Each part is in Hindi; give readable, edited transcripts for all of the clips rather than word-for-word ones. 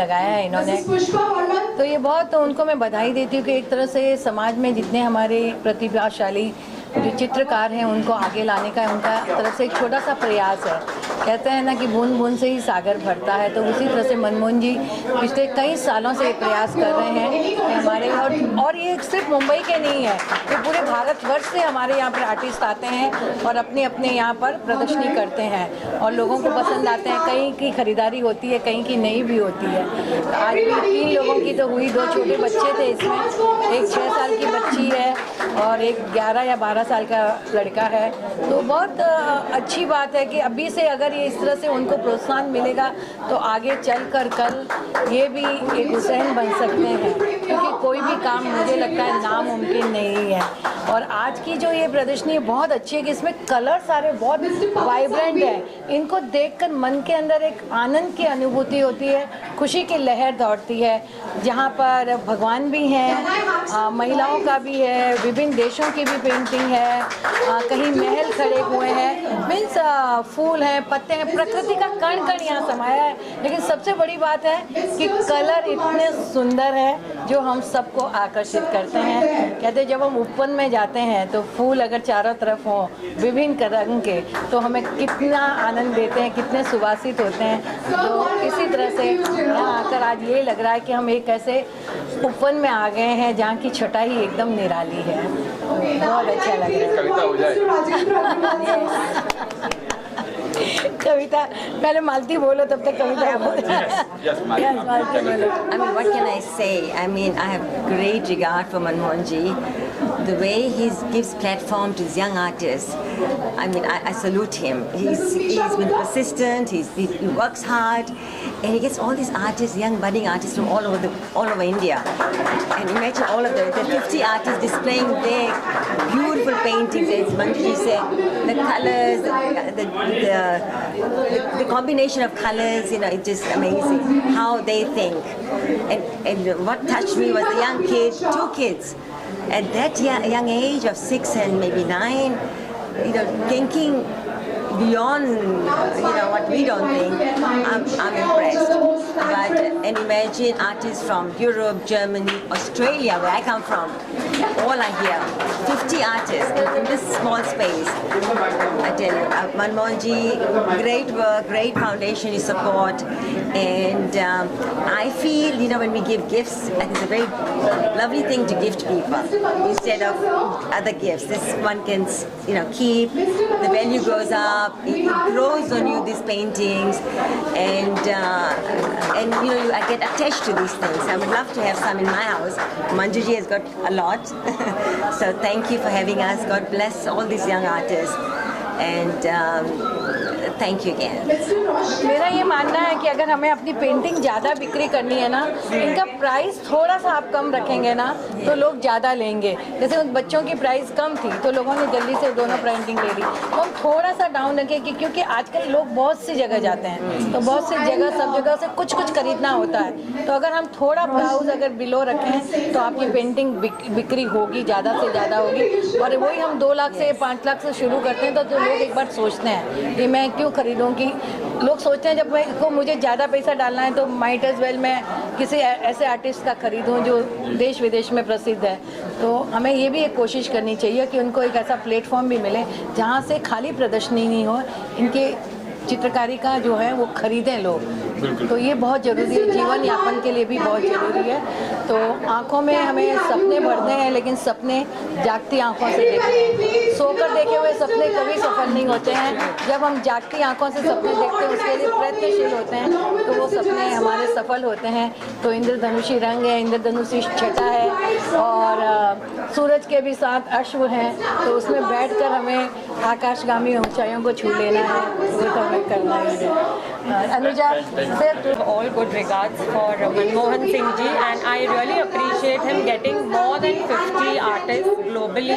लगाया है इन्होंने, तो ये बहुत, तो उनको मैं बधाई देती हूँ कि एक तरह से समाज में जितने हमारे प्रतिभाशाली जो चित्रकार हैं उनको आगे लाने का उनका तरफ से एक छोटा सा प्रयास है। कहते हैं ना कि बूंद बूंद से ही सागर भरता है, तो उसी तरह से मनमोहन जी पिछले कई सालों से प्रयास कर रहे हैं कि हमारे, और ये सिर्फ मुंबई के नहीं है, ये पूरे भारतवर्ष से हमारे यहाँ पर आर्टिस्ट आते हैं और अपने अपने यहाँ पर प्रदर्शनी करते हैं और लोगों को पसंद आते हैं। कहीं की खरीदारी होती है, कहीं की नहीं भी होती है। तो आज भी 3 लोगों की तो हुई, 2 छोटे बच्चे थे इसमें, एक 6 साल की बच्ची है और एक 11 या 12 साल का लड़का है। तो बहुत अच्छी बात है कि अभी से अगर ये इस तरह से उनको प्रोत्साहन मिलेगा तो आगे चलकर कल ये भी एक हुसैन बन सकते हैं, क्योंकि कोई भी काम मुझे लगता है नामुमकिन नहीं है। और आज की जो ये प्रदर्शनी है बहुत अच्छी है कि इसमें कलर सारे बहुत वाइब्रेंट है, इनको देखकर मन के अंदर एक आनंद की अनुभूति होती है, खुशी की लहर दौड़ती है। जहाँ पर भगवान भी हैं, महिलाओं का भी है, विभिन्न देशों की भी पेंटिंग है, कहीं महल खड़े हुए हैं, मीन्स फूल हैं, पत्ते हैं, प्रकृति का कण कण यहाँ समाया है। लेकिन सबसे बड़ी बात है कि कलर इतने सुंदर है जो हम सबको आकर्षित करते हैं। कहते हैं जब हम उपवन में जाते हैं तो फूल अगर चारों तरफ हों विभिन्न रंग के तो हमें कितना आनंद देते हैं, कितने सुवासित होते हैं। तो इसी तरह से यहाँ आकर आज ये लग रहा है कि हम एक ऐसे उपवन में आ गए हैं जहाँ की छटाई एकदम निराली है। बहुत अच्छा लग रहा है। कविता हो जाए। कविता पहले मालती बोलो, तब तक कविता बोलो। Yes, Malti बोलो। I mean, what can I say? I mean, I have great regard for Manmohan ji. The way he gives platform to young artists, I mean, I salute him. He's been persistent. He works hard, and he gets all these artists, young budding artists from all over India. And imagine all of them. There are 50 artists displaying their beautiful paintings. As Manju ji said, the colors, the combination of colors, you know, it's just amazing how they think. And what touched me was the young kid, 2 kids, at that young age of 6 and maybe 9, you know, thinking beyond, you know, what we don't think. I'm impressed. But and imagine artists from Europe, Germany, Australia, where I come from, all are here. 50 artists in this small space. I tell you, Manmohan ji, great work, great foundation you support, and I feel, you know, when we give gifts, it's a very lovely thing to gift people instead of other gifts. This one can, you know, keep, the value goes up. It grows on you, these paintings, and you know, I get attached to these things. I would love to have some in my house. Manju ji has got a lot, so thank you for having us. God bless all these young artists, and thank you again. मेरा ये मानना है कि अगर हमें अपनी पेंटिंग ज़्यादा बिक्री करनी है ना, इनका प्राइस थोड़ा सा आप कम रखेंगे ना तो लोग ज़्यादा लेंगे। जैसे उन बच्चों की प्राइस कम थी तो लोगों ने जल्दी से दोनों पेंटिंग ले ली, तो हम थोड़ा सा डाउन रखें कि क्योंकि आजकल लोग बहुत सी जगह जाते हैं, तो बहुत सी जगह, सब जगह से कुछ कुछ खरीदना होता है। तो अगर हम थोड़ा प्राइस अगर बिलो रखें तो आपकी पेंटिंग बिक्री होगी, ज़्यादा से ज़्यादा होगी। और वही हम 2 लाख से 5 लाख से शुरू करते हैं तो लोग एक बार सोचते हैं कि मैं क्यों खरीदूं, कि लोग सोचते हैं जब मुझे ज़्यादा पैसा डालना है तो माइट एज वेल मैं किसी ऐसे आर्टिस्ट का खरीदूं जो देश विदेश में प्रसिद्ध है। तो हमें ये भी एक कोशिश करनी चाहिए कि उनको एक ऐसा प्लेटफॉर्म भी मिले जहाँ से खाली प्रदर्शनी नहीं हो, इनके चित्रकारी का जो है वो खरीदें लोग। तो ये बहुत ज़रूरी है, जीवन यापन के लिए भी बहुत ज़रूरी है। तो आँखों में हमें सपने भरने हैं, लेकिन सपने जागती आँखों से देखते हैं। सोकर देखे हुए सपने कभी सफल नहीं होते हैं। जब हम जागती आँखों से सपने देखते हैं, उसके लिए प्रयत्नशील होते हैं, तो वो सपने हमारे सफल होते हैं। तो इंद्रधनुषी रंग है, इंद्रधनुषी छटा है, और सूरज के भी 7 अश्व हैं, तो उसमें बैठकर हमें आकाशगामी ऊंचाइयों को छू लेना है, वो तो हमें करना ही है। Anuja, all good regards for Manmohan Singh ji, and I really appreciate him getting more than 50 artists globally globally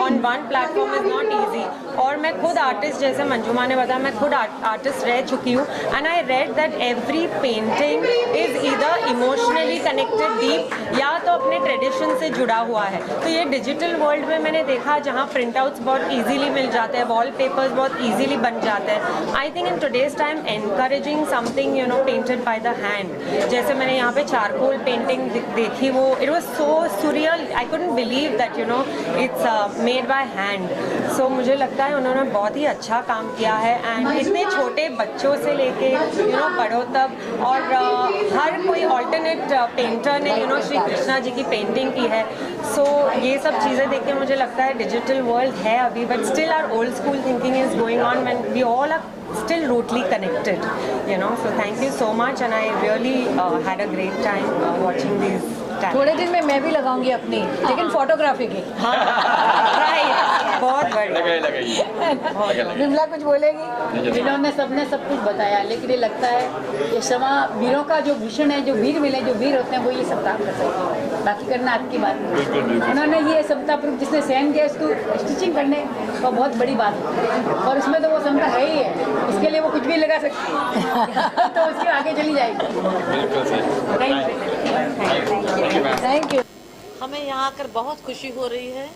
on one platform is not easy. और मैं खुद आर्टिस्ट, जैसे मंजुमा ने बताया, मैं खुद आर्टिस्ट रह चुकी हूँ, and I read that every painting is either emotionally connected deep या तो अपने ट्रेडिशन से जुड़ा हुआ है। तो ये डिजिटल वर्ल्ड में मैंने देखा जहाँ प्रिंट आउट्स बहुत ईजीली मिल जाते हैं, वॉल पेपर्स बहुत ईजीली बन जाते हैं। I think in today's time encouraging something you know painted by the hand, जैसे मैंने यहाँ पे चारकोल पेंटिंग देखी, वो it was so surreal, I couldn't believe that you know it's made by hand. सो मुझे लगता है उन्होंने बहुत ही अच्छा काम किया है, एंड इतने छोटे बच्चों से लेके यू नो बड़ों तक, और हर कोई ऑल्टरनेट पेंटर ने यू नो श्री कृष्णा जी की पेंटिंग की है। सो ये सब चीज़ें देख के मुझे लगता है डिजिटल वर्ल्ड है अभी, but still our old school thinking is going on when we all are still rooted connected, you know. So thank you so much, and I really had a great time watching these talents. थोड़े दिन में मैं भी लगाऊंगी अपनी, लेकिन फोटोग्राफी की। हाँ, राइट, बहुत बढ़िया। विमला कुछ बोलेगी? इन्होंने सबने सब कुछ बताया, लेकिन ये लगता है ये समा वीरों का जो भूषण है, जो वीर मिले, जो वीर होते हैं, वो ये सब काम कर सकते हैं। बाकी करना आपकी बात नहीं। उन्होंने ये समता प्रूफ जिसने सहन किया, इसको स्टिचिंग करने का बहुत बड़ी बात है, और उसमें तो वो समता है ही है, इसके लिए वो कुछ भी लगा सकती है। तो उसके आगे चली जाएगी। बिल्कुल सही। Thank you. हमें यहाँ आकर बहुत खुशी हो रही है,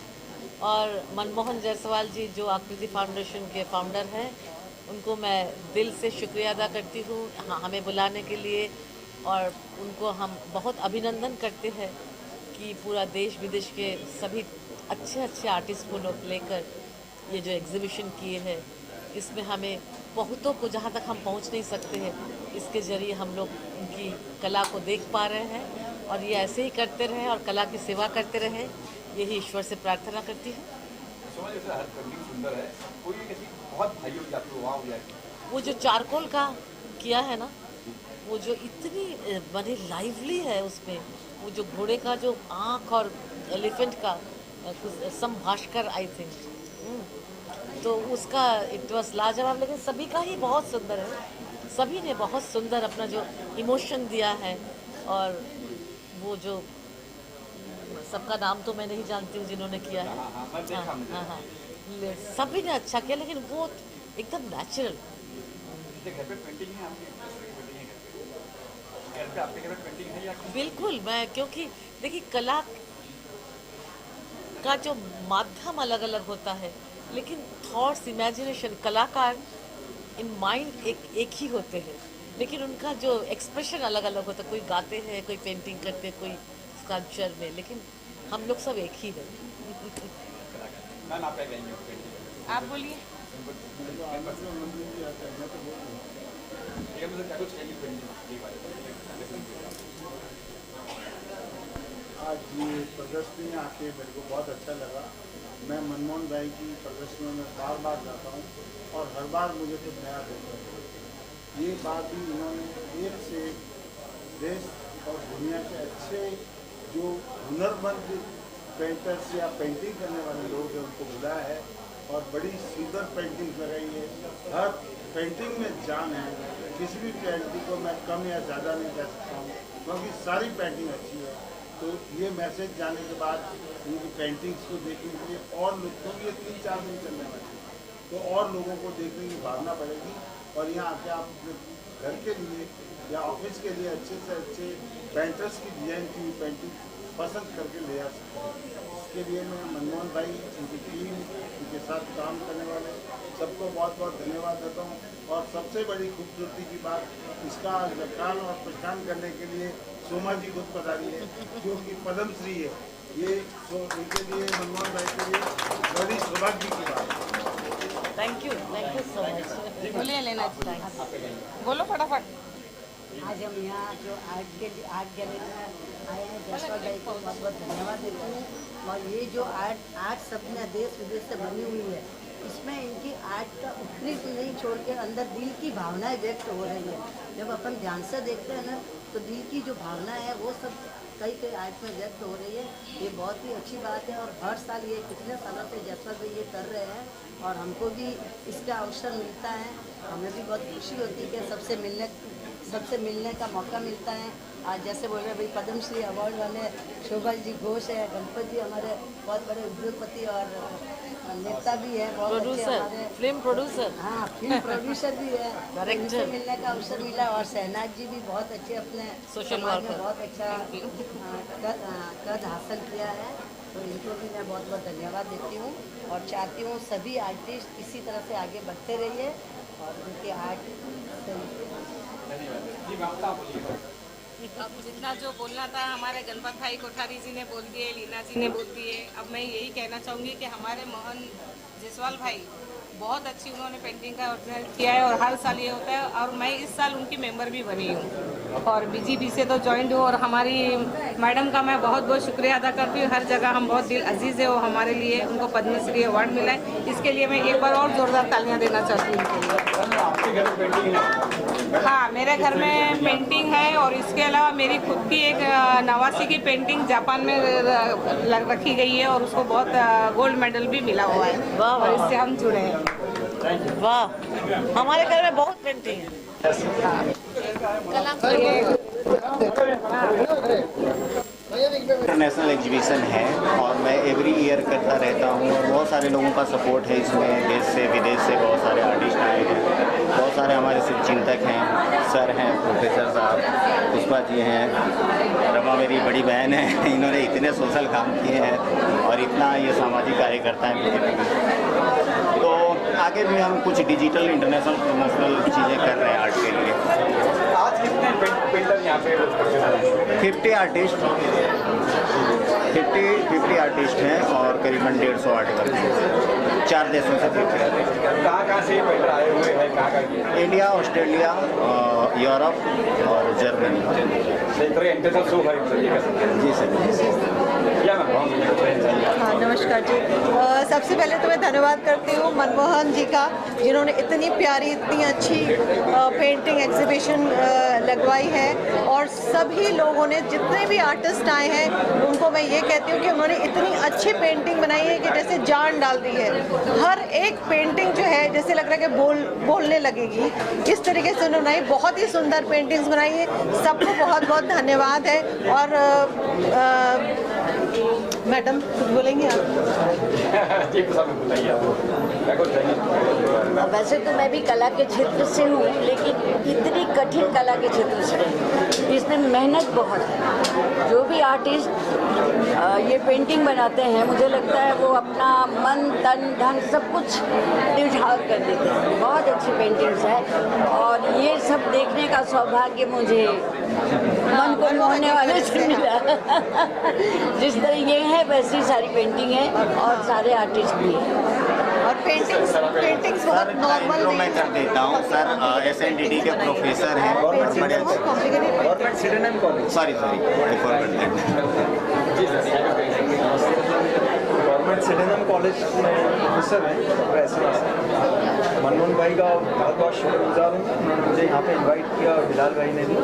और मनमोहन जायसवाल जी जो आकृति फाउंडेशन के फाउंडर हैं, उनको मैं दिल से शुक्रिया अदा करती हूँ हमें बुलाने के लिए, और उनको हम बहुत अभिनंदन करते हैं कि पूरा देश विदेश के सभी अच्छे अच्छे आर्टिस्ट को लोग लेकर ये जो एग्जीबिशन किए हैं, इसमें हमें बहुतों को, जहाँ तक हम पहुँच नहीं सकते हैं, इसके ज़रिए हम लोग उनकी कला को देख पा रहे हैं, और ये ऐसे ही करते रहें और कला की सेवा करते रहें, यही ईश्वर से प्रार्थना करती हूँ। वो जो चारकोल का किया है ना, वो जो इतनी बड़ी लाइवली है, उसमें वो जो घोड़े का जो आँख और एलिफेंट का संभाषकर, आई थिंक, तो उसका इट वॉज लाजवाब। लेकिन सभी का ही बहुत सुंदर है, सभी ने बहुत सुंदर अपना जो इमोशन दिया है, और वो जो सबका नाम तो मैं नहीं जानती हूँ जिन्होंने किया है, हाँ, सभी ने अच्छा किया, लेकिन वो एकदम नेचुरल। बिल्कुल, मैं, क्योंकि देखिए कला का जो माध्यम अलग अलग होता है, लेकिन थॉट्स, इमेजिनेशन, कलाकार इन माइंड एक ही होते हैं, लेकिन उनका जो एक्सप्रेशन अलग अलग होता है। कोई गाते हैं, कोई पेंटिंग करते हैं, कोई स्कल्पचर में, लेकिन हम लोग सब एक ही हैं। आप बोलिए। आज ये प्रदर्शनी में आके मेरे को बहुत अच्छा लगा। मैं मनमोहन भाई की प्रदर्शनियों में बार बार जाता हूँ, और हर बार मुझे कुछ नया देखता है। ये बात भी इन्होंने एक से देश और दुनिया के अच्छे जो हुनरमंद पेंटर्स या पेंटिंग करने वाले लोग हैं, उनको बुलाया है, और बड़ी सुंदर पेंटिंग लगाई है। हर पेंटिंग में जान है, किसी भी पेंटिंग को मैं कम या ज़्यादा नहीं कह सकता हूँ, क्योंकि सारी पेंटिंग अच्छी है। तो ये मैसेज जाने के बाद इनकी पेंटिंग्स को देखने के लिए और लोग, क्योंकि ये 3-4 दिन चलने वाली है, तो और लोगों को देखने की भावना बढ़ेगी, और यहाँ आके आप घर के लिए या ऑफिस के लिए अच्छे से अच्छे पेंटर्स की डिजाइन की पेंटिंग पसंद करके ले आ सकते हैं। इसके लिए मैं मनमोहन भाई, उनकी टीम, उनके साथ काम करने वाले सबको बहुत बहुत धन्यवाद देता हूँ। और सबसे बड़ी खूबसूरती की बात, इसका लकान और पहचान करने के लिए सोमा जी खुद पधारी है, जो कि पद्मश्री है। ये इनके लिए, मनमोहन भाई के लिए बड़ी सौभाग्य की बात है। Thank you so much. बोलिए लेना, बोलो फटाफट। आज हम यहाँ जो आर्ट गैलरी में आए हैं, जायसवाल भाई को बहुत बहुत धन्यवाद देते हैं। और ये जो आर्ट सबने देश विदेश से बनी हुई है, इसमें इनकी आर्ट का ऊपरी नहीं छोड़ के अंदर दिल की भावनाएं व्यक्त हो रही है। जब अपन ध्यान से देखते हैं ना, तो दिल की जो भावना है वो सब कई आर्ट में व्यक्त हो रही है। ये बहुत ही अच्छी बात है, और हर साल ये कितने सालों से जायसवाल भाई ये कर रहे हैं, और हमको भी इसका अवसर मिलता है। हमें भी बहुत खुशी होती है कि सबसे मिलने का मौका मिलता है। आज जैसे बोल रहे भाई पद्मश्री अवार्ड वाले शोभा जी घोष है, गणपत जी हमारे बहुत बड़े उद्योगपति और नेता भी है, बहुत अच्छे प्रोड्यूसर, हमारे फिल्म प्रोड्यूसर। हाँ फिल्म प्रोड्यूसर भी है, डायरेक्टर। उनसे मिलने का अवसर मिला। और शहनाज जी भी बहुत अच्छे अपने सोशल समाज में वर्कर। बहुत अच्छा कद हासिल किया है, तो इनको भी मैं बहुत बहुत धन्यवाद देती हूँ और चाहती हूँ सभी आर्टिस्ट इसी तरह से आगे बढ़ते रहिए और उनके आर्ट अब जितना जो बोलना था हमारे गणपत भाई कोठारी जी ने बोल दिए, लीना जी ने बोल दिए। अब मैं यही कहना चाहूँगी कि हमारे मोहन जायसवाल भाई बहुत अच्छी उन्होंने पेंटिंग का ऑर्गेनाइज किया है और हर साल ये होता है और मैं इस साल उनकी मेंबर भी बनी हूँ और बीजीपी से तो ज्वाइंट हूँ और हमारी मैडम का मैं बहुत बहुत शुक्रिया अदा करती हूँ। हर जगह हम बहुत दिल अजीज़ है वो हमारे लिए, उनको पद्मश्री अवार्ड मिला है, इसके लिए मैं एक बार और ज़ोरदार तालियां देना चाहती हूँ। हाँ, मेरे घर में पेंटिंग है और इसके अलावा मेरी खुद की एक नवासी की पेंटिंग जापान में रखी गई है और उसको बहुत गोल्ड मेडल भी मिला हुआ है और इससे हम जुड़े हैं। वाह, हमारे घर में बहुत पेंटिंग है। इंटरनेशनल एग्जीबिशन है और मैं एवरी ईयर करता रहता हूँ और बहुत सारे लोगों का सपोर्ट है इसमें, देश से विदेश से बहुत सारे आर्टिस्ट आए हैं, बहुत सारे हमारे चिंतक हैं, सर हैं, प्रोफेसर साहब, पुष्पा जी हैं, रमा मेरी बड़ी बहन है, इन्होंने इतने सोशल काम किए हैं और इतना ये सामाजिक कार्यकर्ता है बीजेपी। तो आगे भी हम कुछ डिजिटल इंटरनेशनल प्रमोशनल चीज़ें कर रहे हैं आर्ट के लिए। आज कितने पेंटर यहाँ पे 50 आर्टिस्ट 50 आर्टिस्ट हैं और करीबन 150 आर्ट वर्क 4 देशों से 50 आर्टिस्ट। कहाँ से पेंटर आए हुए हैं, कहाँ इंडिया, ऑस्ट्रेलिया, यूरोप और जर्मनी। इंटरनेशनल शो है जी सर। हाँ, नमस्कार जी। सबसे पहले तो मैं धन्यवाद करती हूँ मनमोहन जी का, जिन्होंने इतनी प्यारी, इतनी अच्छी पेंटिंग एग्जीबिशन लगवाई है और सभी लोगों ने, जितने भी आर्टिस्ट आए हैं, उनको मैं ये कहती हूँ कि उन्होंने इतनी अच्छी पेंटिंग बनाई है कि जैसे जान डाल दी है। हर एक पेंटिंग जो है जैसे लग रहा है कि बोलने लगेगी, इस तरीके से उन्होंने बहुत ही सुंदर पेंटिंग्स बनाई है। सबको बहुत बहुत धन्यवाद है। और मैडम कुछ बोलेंगे आप? वैसे तो मैं भी कला के क्षेत्र से हूँ, लेकिन इतनी कठिन कला के क्षेत्र से नहीं, इसमें मेहनत बहुत है। जो भी आर्टिस्ट ये पेंटिंग बनाते हैं, मुझे लगता है वो अपना मन, तन, धन सब कुछ निछावर कर देते हैं। बहुत अच्छी पेंटिंग्स है और ये सब देखने का सौभाग्य मुझे मन को मोहने वाले से मिला। जिस तरह ये है वैसी सारी पेंटिंग है और सारे आर्टिस्ट भी हैं। और पेंटिंग्स बहुत नॉर्मल नहीं। मैं कर देता हूँ सर, SNDD के प्रोफेसर हैं, government सिडनम college, sorry government सिडनम college में प्रोफेसर हैं। मनमोहन भाई का बहुत बहुत शुक्रगुजार हूँ, मुझे यहाँ पे इनवाइट किया और बिलाल भाई ने भी।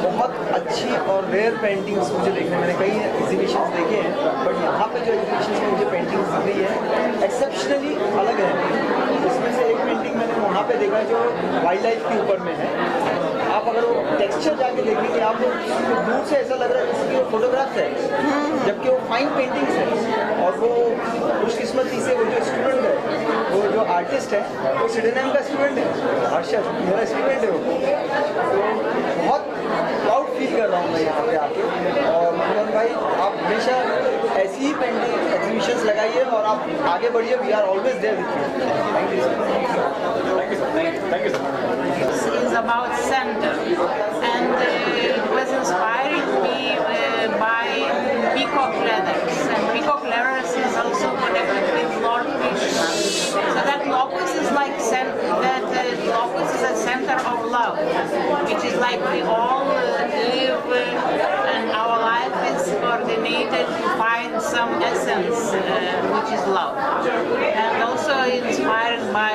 बहुत अच्छी और रेयर पेंटिंग्स मुझे देखने, मैंने कई एग्जीबिशंस देखे हैं, बट यहाँ पे जो एग्जीबिशन में मुझे पेंटिंग्स दिख रही है एक्सेप्शनली अलग है। उसमें से एक पेंटिंग मैंने वहाँ पे देखा जो वाइल्ड लाइफ के ऊपर में है। आप अगर वो टेक्सचर जाके देखेंगे, आप तो दूर से ऐसा लग रहा है जैसे कि वो फोटोग्राफ है, जबकि वो फाइन पेंटिंग्स है। और वो खुशकिस्मती से वो जो स्टूडेंट है, वो जो आर्टिस्ट है, वो सिडनम का स्टूडेंट है, हर्षद मेरा स्टूडेंट है वो। तो बहुत प्राउड फील कर रहा हूँ मैं यहाँ पे आके। और मनमोहन भाई, आप हमेशा ऐसी ही पेंटिंग एग्जीबिशंस लगाइए और आप आगे बढ़िए। We are always there with you. Thank you sir. Thank you sir. Is about center, and it was inspiring me by peacock leathers, and peacock leathers is also connected with Lord Krishna. So that locus is like locus is a center of love, which is like we all live, and our life is coordinated to find some essence, which is love, and also inspired by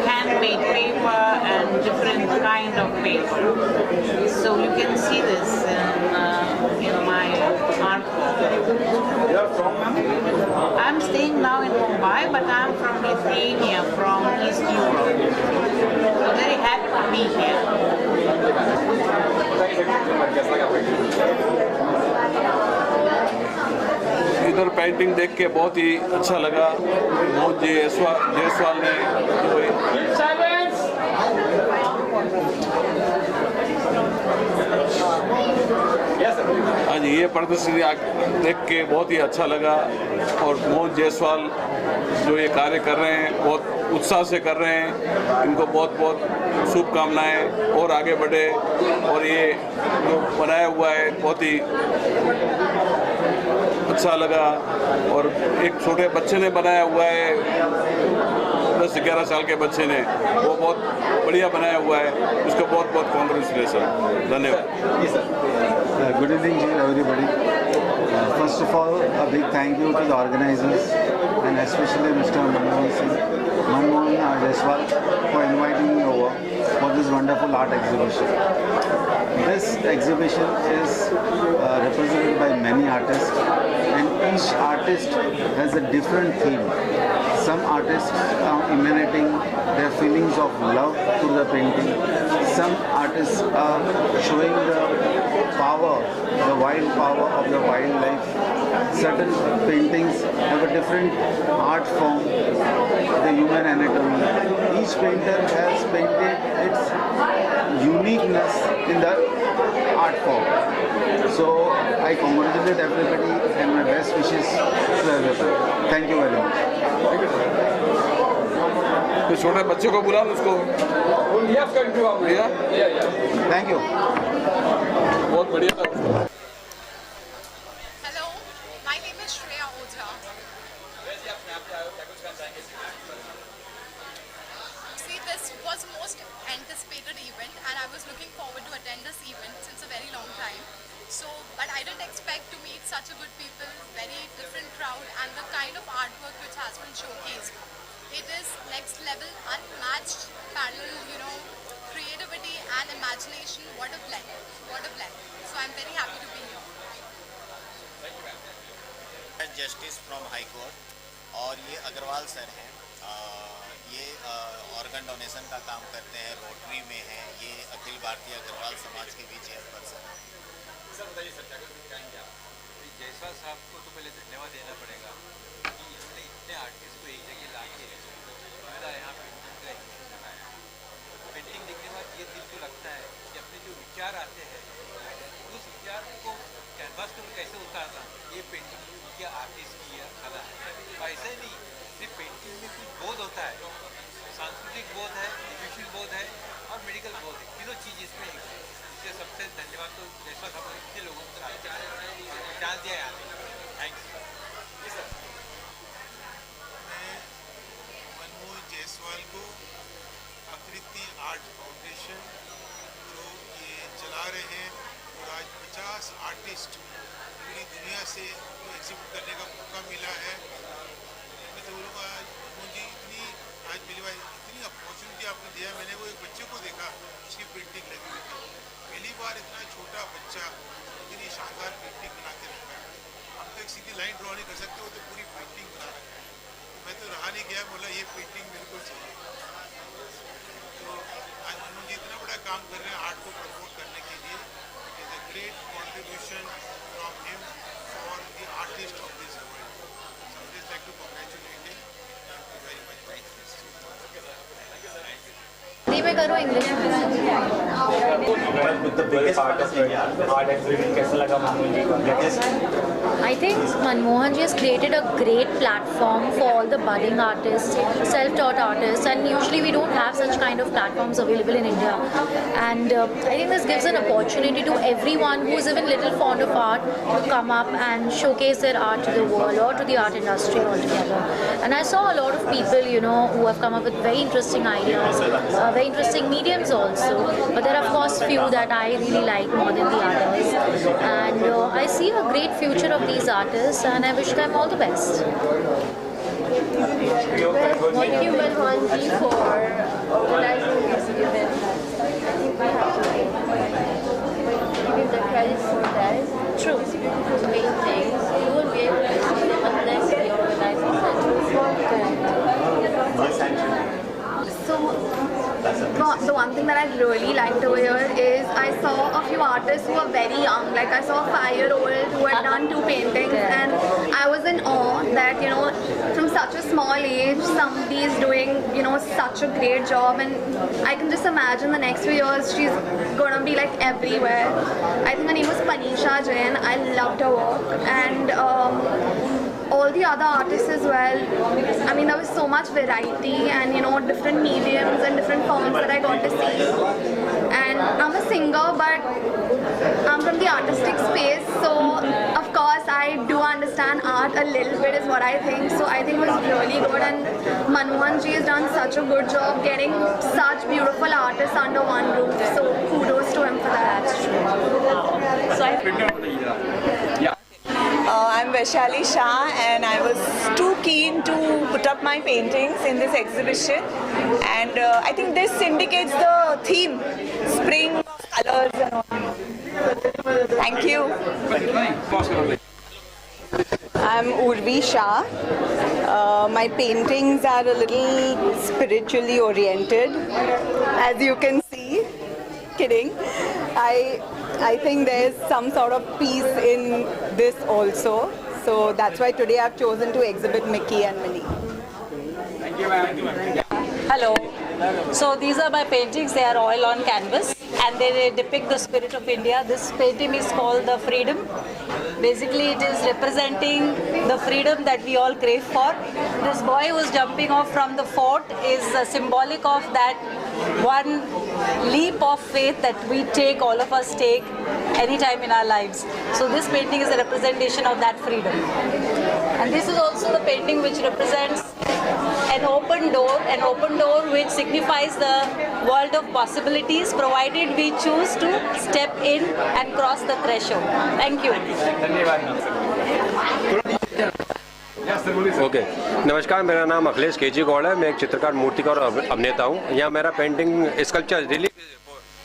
handmade paper and different kind of paper. So you can see this in my art form. You are from ma'am? I'm staying now in Mumbai, but I'm from Lithuania, from East Europe. So very happy to be here. कैसा लगा पेंटिंग? इधर पेंटिंग देख के बहुत ही अच्छा लगा। मोहन जायसवाल ने हाँ जी, ये प्रदर्शनी देख के बहुत ही अच्छा लगा। और मोहन जायसवाल जो ये कार्य कर रहे हैं बहुत उत्साह से कर रहे हैं, इनको बहुत बहुत शुभकामनाएं और आगे बढ़े। और ये जो बनाया हुआ है बहुत ही अच्छा लगा। और एक छोटे बच्चे ने बनाया हुआ है, 10-11 साल के बच्चे ने, वो बहुत बढ़िया बनाया हुआ है। उसको बहुत बहुत कॉन्ग्रेचुलेसन, धन्यवाद। Good evening to everybody. First of all, a big thank you to the organizers and especially Mr. Manmohan Jaiswal for inviting me over for this wonderful art exhibition. This exhibition is represented by many artists, and each artist has a different theme. Some artists are emanating their feelings of love through the painting. Some artists are showing the power, the wild power of the wildlife. Certain paintings have a different art form, the human anatomy. Each painter has painted its uniqueness in the art form. So I congratulate everybody and my best wishes to everybody. Thank you very much. तो छोटे बच्चे को बुला लो उसको। Thank you. बहुत बढ़िया। Hello, my name is Shreya Ojha. See, this was most anticipated event and I was looking forward to attend this event since a very long time. So, but I didn't expect to meet such a good people, very different crowd, and the kind of artwork which has been showcased. It is next level, unmatched, parallel, creativity and imagination. What a blend, what a blend. So I'm very happy to be here. Justice from high court, और ये अग्रवाल सर हैं। ये ऑर्गन डोनेशन का काम करते हैं, रोटरी में हैं। ये अखिल भारतीय अग्रवाल समाज के भी चेयरपर्सन हैं। सर बताइए सर, क्या कहेंगे आप? जायसवाल साहब को तो पहले धन्यवाद देना पड़ेगा कि इन्होंने इतने आर्टिस्ट को एक जगह ला के मेरा यहाँ पेंटिंग का एग्जिबिशन बनाया। पेंटिंग देखने के बाद ये दिल को लगता है कि अपने जो विचार आते हैं उस विचार को कैनवास पर कैसे उतारना, ये पेंटिंग की आर्टिस्ट की कला है। ऐसा ही नहीं, सिर्फ पेंटिंग में कुछ बोध होता है, सांस्कृतिक बोध है, विजुअल बोध है और मेडिकल बोध है, तीनों चीज़ इसमें एक है। इसलिए सबसे धन्यवाद तो जायसवाल साहब इतने लोगों को जान दिया है। थैंक्स। मैं मनमोहन जायसवाल को आकृति आर्ट फाउंडेशन जो ये चला रहे हैं और आज 50 आर्टिस्ट पूरी दुनिया से एग्जिबिट करने का मौका मिला है। मैं तो बोलूँगा मनमोहन जी आज मेरी बात इतनी अपॉर्चुनिटी आपने दिया। मैंने वो एक बच्चे को देखा, उसकी पेंटिंग लगी हुई थी। पहली बार इतना छोटा बच्चा इतनी शानदार पेंटिंग बना के रखा है। हम तो एक सीधी लाइन ड्रॉ नहीं कर सकते, वो तो पूरी पेंटिंग बना रखा है। तो मैं तो रहा नहीं गया, बोला ये पेंटिंग मेरे को चाहिए। तो आज मनमोहन जी इतना बड़ा काम कर रहे हैं आर्ट को प्रमोट करने के लिए। It is a great contribution from him for the artist of this world. So I just like to congratulate him. Thank you very much. Hindi में करो, इंग्लिश में। I think Manmohan ji has created a great platform for all the budding artists, self-taught artists, and usually we don't have such kind of platforms available in India. And I think this gives an opportunity to everyone who is even little fond of art to come up and showcase their art to the world or to the art industry altogether. And I saw a lot of people, who have come up with very interesting ideas, very interesting mediums also. But there are of course few that I really like more than the others. And I see a great future of these artists and I wish them all the best. Thank you Manmohan ji for organizing this event. I think we have to give him the credit for that. True. These beautiful paintings, you won't be able to see them unless the organizing center. So the one thing that I really liked over here is I saw a few of artists who are very young. Like I saw a 5-year-old who had done 2 paintings, and I was in awe that, you know, from such a small age, somebody is doing, you know, such a great job. And I can just imagine the next few years she's gonna be like everywhere. I think her name was Panisha Jain. I loved her work, and all the other artists as well. I mean, there was so much variety and, you know, different mediums and different forms that I got to see. And I'm a singer, but I'm from the artistic space, so of course I do understand art a little bit is what I think. So I think it was really good, and Manmohan ji has done such a good job getting such beautiful artists under one roof. So kudos to him for that. Yeah. I'm Vaishali Shah, and I was too keen to put up my paintings in this exhibition, and I think this indicates the theme, spring of colors and all. Thank you. I'm Urvi Shah. My paintings are a little spiritually oriented, as you can see. Kidding. I think there's some sort of peace in this also. So that's why today I've chosen to exhibit Mickey and Minnie. Thank you, ma'am. Hello. So these are my paintings. They are oil on canvas, and they depict the spirit of India. This painting is called The Freedom. Basically, it is representing the freedom that we all crave for. This boy who's jumping off from the fort is symbolic of that one leap of faith that we take, all of us take, anytime in our lives. So this painting is a representation of that freedom. And this is also the painting which represents an open door which signifies the world of possibilities, provided we choose to step in and cross the threshold. Thank you. Okay नमस्कार, मेरा नाम अखिलेश केजी गौड़ है। मैं एक चित्रकार, मूर्तिकार और अभिनेता हूँ। यहाँ मेरा पेंटिंग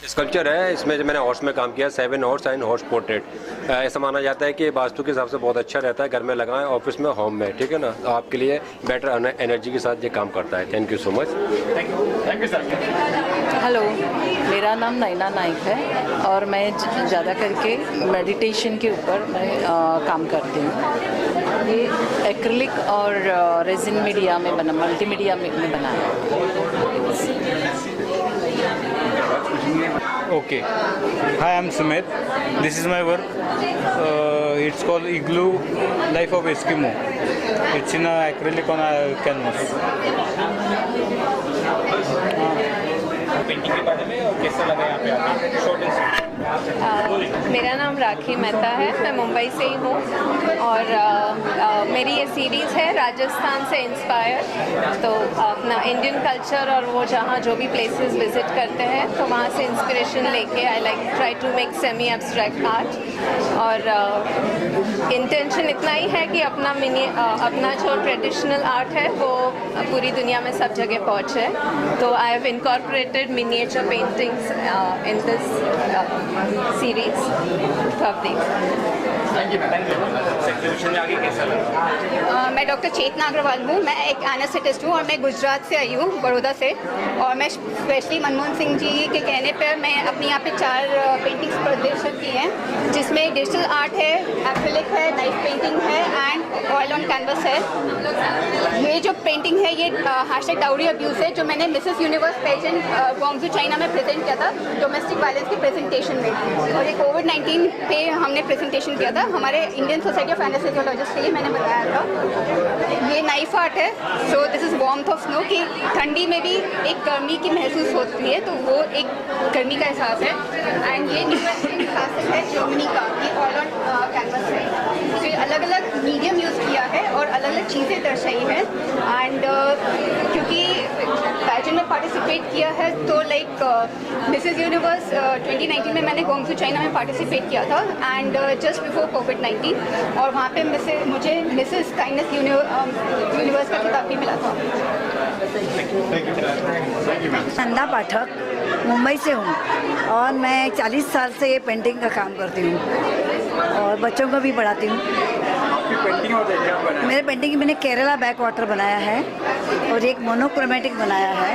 स्कल्पचर है। इसमें जो मैंने हॉर्स में काम किया, 7 हॉर्स एंड हॉर्स पोर्ट्रेट। ऐसा माना जाता है कि वास्तु के हिसाब से बहुत अच्छा रहता है, घर में लगाएं, ऑफिस में, होम में, ठीक है ना। तो आपके लिए बेटर एनर्जी के साथ ये काम करता है। Thank you so much. Thank you sir. Hello, मेरा नाम नैना नाइक है और मैं ज़्यादा करके मेडिटेशन के ऊपर मैं काम करती हूँ। ये एक्रिलिक और रेजिन मीडिया में बना, मल्टीमीडिया में बनाया। Okay. Hi, I'm Sumit. This is my work. It's called Igloo Life of Eskimo. It's in acrylic on a canvas. Painting के बारे में और कैसा लगा यहाँ पे आके? शॉर्ट मेरा नाम राखी मेहता है, मैं मुंबई से ही हूँ और मेरी ये सीरीज़ है राजस्थान से इंस्पायर। तो अपना इंडियन कल्चर और वो जहाँ जो भी प्लेसेस विजिट करते हैं तो वहाँ से इंस्पिरेशन लेके I like try to make semi abstract art. और इंटेंशन इतना ही है कि अपना जो ट्रेडिशनल आर्ट है वो पूरी दुनिया में सब जगह पहुँचे। तो I have incorporated miniature paintings in this series. तो आप देख मैं डॉक्टर चेतना अग्रवाल हूँ। मैं एक एनेस्थेटिस्ट हूँ और मैं गुजरात से आई हूँ, बड़ौदा से। और मैं स्पेशली मनमोहन सिंह जी के कहने पर मैं अपनी यहाँ पे 4 पेंटिंग्स प्रदर्शित की हैं, जिसमें डिजिटल आर्ट है, एक्रिलिक है, नाइफ पेंटिंग है एंड ऑयल ऑन कैनवस है। ये जो पेंटिंग है ये हैशटैग डाउरी अब्यूज़ है, जो मैंने Mrs Universe pageant Guangzhou China में प्रेजेंट किया था डोमेस्टिक वायलेंस के प्रेजेंटेशन में। और ये कोविड-19 पे हमने प्रेजेंटेशन किया था हमारे इंडियन सोसाइटी ऑफ एनेस्थेसियोलॉजिस्ट के लिए मैंने बनाया था। ये नाइफ आर्ट है, so this is warmth of snow, कि ठंडी में भी एक गर्मी की महसूस होती है, तो वो एक गर्मी का एहसास है। एंड ये क्लासिक है जर्मनी का, ये ऑयल ऑन कैनवस है। तो ये अलग अलग मीडियम यूज़ किया है और अलग अलग चीज़ें दर्शाई हैं। एंड क्योंकि पैजेंट में पार्टिसिपेट किया है तो लाइक मिसेस यूनिवर्स 2019 में मैंने ग्वांगझू चाइना में पार्टिसिपेट किया था एंड जस्ट बिफोर कोविड-19, और वहाँ पे मुझे मिसेस काइंडनेस यूनिवर्स का खिताब भी मिला था। नंदा पाठक मुंबई से हूँ और मैं 40 साल से ये पेंटिंग का काम करती हूँ और बच्चों को भी पढ़ाती हूँ। मेरे पेंटिंग मैंने केरला बैक वाटर बनाया है और एक मोनोक्रोमेटिक बनाया है,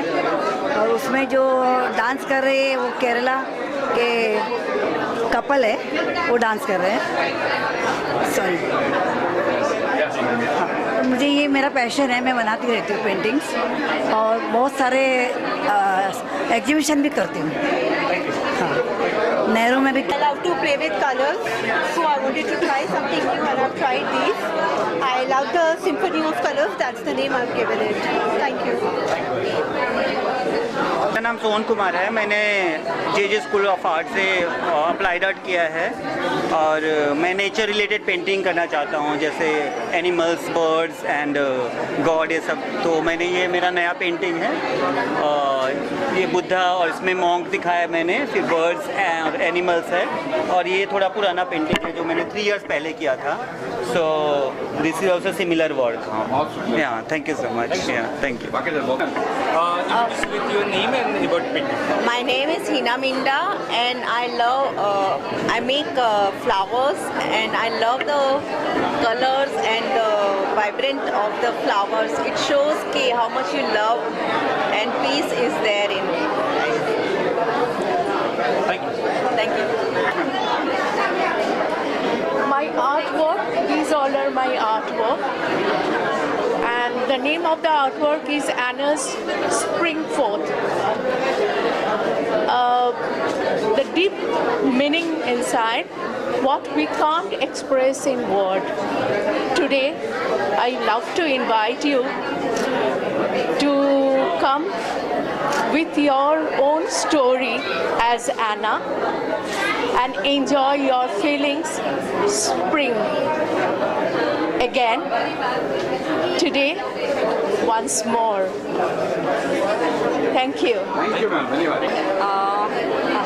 और उसमें जो डांस कर रहे हैं वो केरला के कपल है, वो डांस कर रहे हैं। सॉरी। हाँ, तो मुझे ये मेरा पैशन है, मैं बनाती रहती हूँ पेंटिंग्स और बहुत सारे एग्जीबिशन भी करती हूँ। हाँ, नेहरू में भी। I love to play with colors, so I wanted to try something new and I've tried these. I love the symphony of colors, that's the name I've given it. Thank you. मेरा नाम सोहन कुमार है। मैंने जे स्कूल ऑफ आर्ट से अप्लाइड आर्ट किया है और मैं नेचर रिलेटेड पेंटिंग करना चाहता हूँ, जैसे एनिमल्स, बर्ड्स एंड गॉड, ये सब। तो मैंने ये मेरा नया पेंटिंग है, ये बुद्धा और इसमें मॉन्क दिखाया है मैंने, फिर बर्ड्स और एनिमल्स है, और ये थोड़ा पुराना पेंटिंग है जो मैंने 3 इयर्स पहले किया था। So this is also similar work. या थैंक यू सो मच। या thank you. with your name and about painting. My name is Hina Minda and I love, I make flowers and I love the colors and the vibrant of the flowers. It shows how much you love and peace is there in life. Thank you. Thank you. My artwork, these all are my artwork. And the name of the artwork is Anna's Springforth. The deep meaning inside, what we can't express in word. Today, I love to invite you to come with your own story as Anna and enjoy your feelings spring again today once more. Thank you. Thank you, ma'am.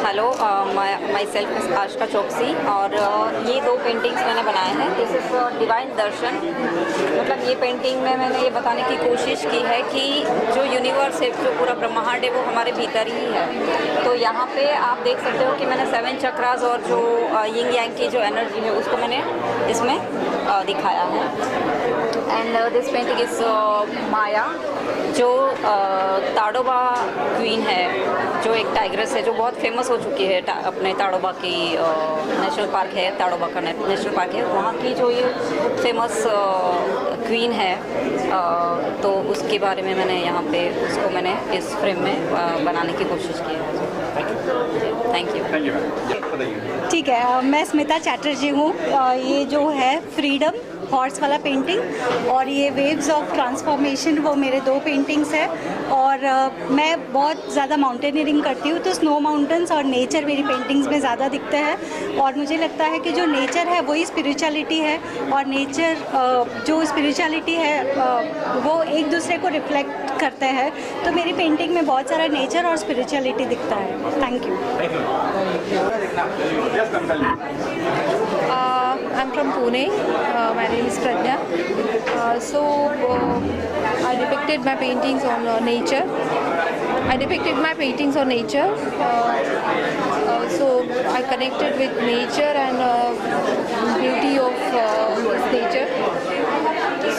Hello, my self miss आशका चौकसी, और ये 2 पेंटिंग्स मैंने बनाए हैं। दिस इज़ डिवाइन दर्शन। मतलब ये पेंटिंग में मैंने ये बताने की कोशिश की है कि जो यूनिवर्स है, जो पूरा ब्रह्मांड है, वो हमारे भीतर ही है। तो यहाँ पे आप देख सकते हो कि मैंने 7 चक्रास और जो यिंग यांग की जो एनर्जी है उसको मैंने इसमें दिखाया है। एंड दिस पेंटिंग इज़ माया, जो ताड़ोबा क्वीन है, जो एक टाइग्रेस है, जो बहुत फेमस हो चुकी है अपने ताड़ोबा की नेशनल पार्क है, ताड़ोबा का नेशनल पार्क है, वहाँ की जो ये फेमस क्वीन है, तो उसके बारे में मैंने यहाँ पे उसको मैंने इस फ्रेम में बनाने की कोशिश की है। Thank you. ठीक है, मैं स्मिता चैटर्जी हूँ। ये जो है फ्रीडम हॉर्स वाला पेंटिंग और ये वेव्स ऑफ ट्रांसफॉर्मेशन, वो मेरे 2 पेंटिंग्स हैं। और मैं बहुत ज़्यादा माउंटेनियरिंग करती हूँ, तो स्नो माउंटेन्स और नेचर मेरी पेंटिंग्स में ज़्यादा दिखते हैं। और मुझे लगता है कि जो नेचर है वही स्पिरिचुअलिटी है, और नेचर जो स्पिरिचुअलिटी है वो एक दूसरे को रिफ्लेक्ट करते हैं। तो मेरी पेंटिंग में बहुत सारा नेचर और स्पिरिचुअलिटी दिखता है। Thank you. I'm from Pune. My name is Prajna. I depicted my paintings on nature. So I connected with nature and beauty of nature.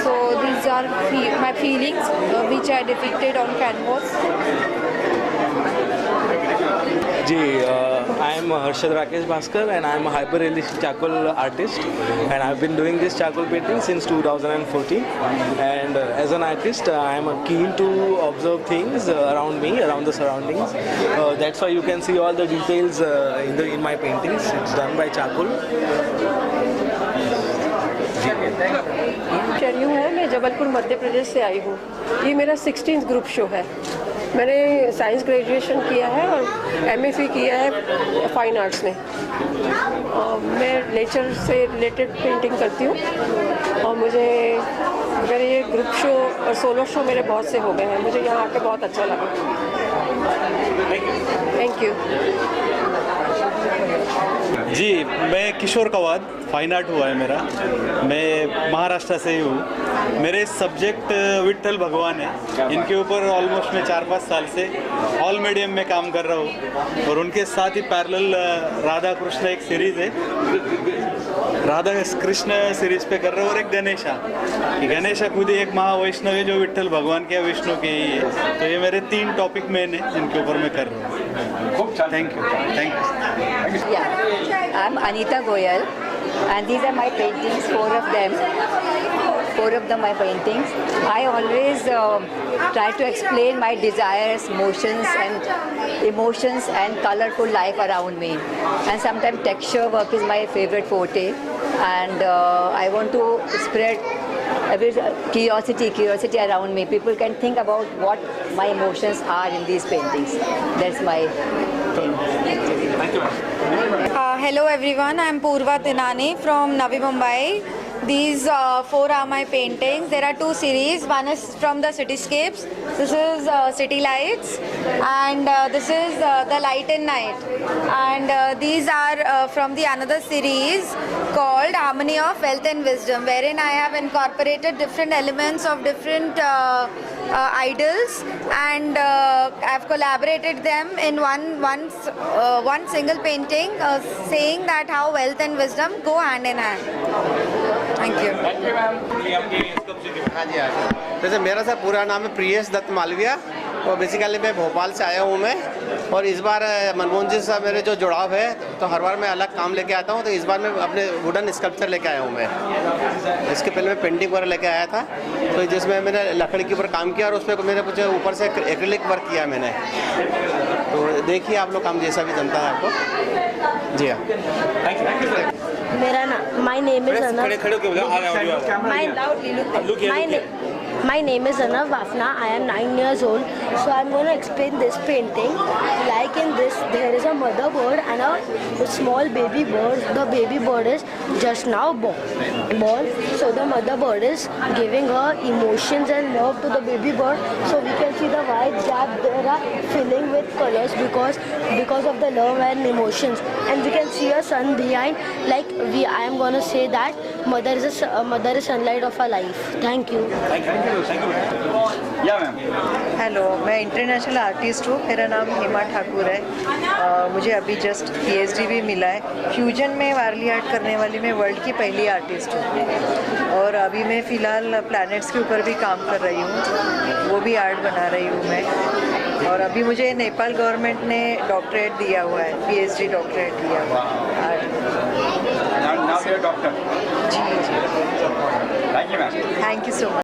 So these are my feelings which I depicted on canvas. जी, I am Harshad Rakesh Bhaskar and I am a hyper-realistic charcoal artist, and I have been doing this charcoal painting since 2014. And as an artist, I am keen to observe things around me, around the surroundings. That's why you can see all the details in my paintings. It's done by charcoal. Sharayu है, मैं जबलपुर मध्य प्रदेश से आई हूँ। ये मेरा 16th ग्रुप शो है। मैंने साइंस ग्रेजुएशन किया है और MFA किया है फाइन आर्ट्स में। मैं नेचर से रिलेटेड पेंटिंग करती हूँ और मेरे ये ग्रुप शो और सोलो शो मेरे बहुत से हो गए हैं। मुझे यहाँ आके बहुत अच्छा लगा। Thank you. जी, मैं किशोर कवाद, फाइन आर्ट हुआ है मेरा। मैं महाराष्ट्र से ही हूँ। मेरे सब्जेक्ट विट्ठल भगवान है। इनके ऊपर ऑलमोस्ट मैं 4-5 साल से ऑल मीडियम में काम कर रहा हूँ, और उनके साथ ही पैरेलल राधा कृष्ण एक सीरीज़ है, राधा कृष्ण सीरीज़ पे कर रहा हूँ, और एक गणेशा खुद ही एक महावैष्णव है जो विट्ठल भगवान के विष्णु के ही है। तो ये मेरे 3 टॉपिक मेन है जिनके ऊपर मैं कर रहा हूँ। खूप छान. Thank you. Yeah, I'm Anita Goyal, and these are my paintings, four of them my paintings. I always try to explain my desires, emotions and colorful life around me. And sometimes texture work is my favorite forte, and I want to spread curiosity around me. People can think about what my emotions are in these paintings. That's my thing. Hello everyone, I'm Purva Tinani from Navi Mumbai. These four are my paintings. There are two series. One is from the cityscapes. This is City Lights, and this is The Light in Night. And these are from the another series called Harmony of Wealth and Wisdom, wherein I have incorporated different elements of different idols, and I've collaborated them in one single painting, saying that how wealth and wisdom go hand in hand. Thank you. हाँ जी. वैसे मेरा सर पूरा नाम है प्रियेश दत्त मालविया, और बेसिकली मैं भोपाल से आया हूँ मैं. और इस बार मनमोहन जी से मेरे जो जुड़ाव है, तो हर बार मैं अलग काम लेके आता हूँ. तो इस बार मैं अपने वुडन स्कल्पचर लेके आया हूँ मैं. इसके पहले मैं पेंटिंग वगैरह लेके आया था, तो जिसमें मैंने लकड़ी के ऊपर काम किया, और उस पर मैंने कुछ ऊपर से एक्रिलिक वर्क किया मैंने. तो देखिए आप लोग काम जैसा भी जमता है आपको. जी हाँ. मेरा नाम my name is My name is Anav Vafna. I am 9 years old. So I'm going to explain this painting. Like in this, there is a mother bird and a small baby bird. The baby bird is just now born. So the mother bird is giving her emotions and love to the baby bird. So we can see the white gap there are filling with colors because of the love and emotions. And we can see a sun behind. Like I am going to say that mother is sunlight of our life. Thank you. Hello, मैं इंटरनेशनल आर्टिस्ट हूँ. मेरा नाम हेमा ठाकुर है. मुझे अभी जस्ट PhD भी मिला है. फ्यूजन में वारली आर्ट करने वाली मैं वर्ल्ड की पहली आर्टिस्ट हूँ. और अभी मैं फ़िलहाल प्लैनेट्स के ऊपर भी काम कर रही हूँ. वो भी आर्ट बना रही हूँ मैं. और अभी मुझे नेपाल गवर्नमेंट ने डॉक्टरेट दिया हुआ है, PhD डॉक्टरेट दिया हुआ है art. Now you're a doctor. जी. Thank you, ma'am. Thank you so much.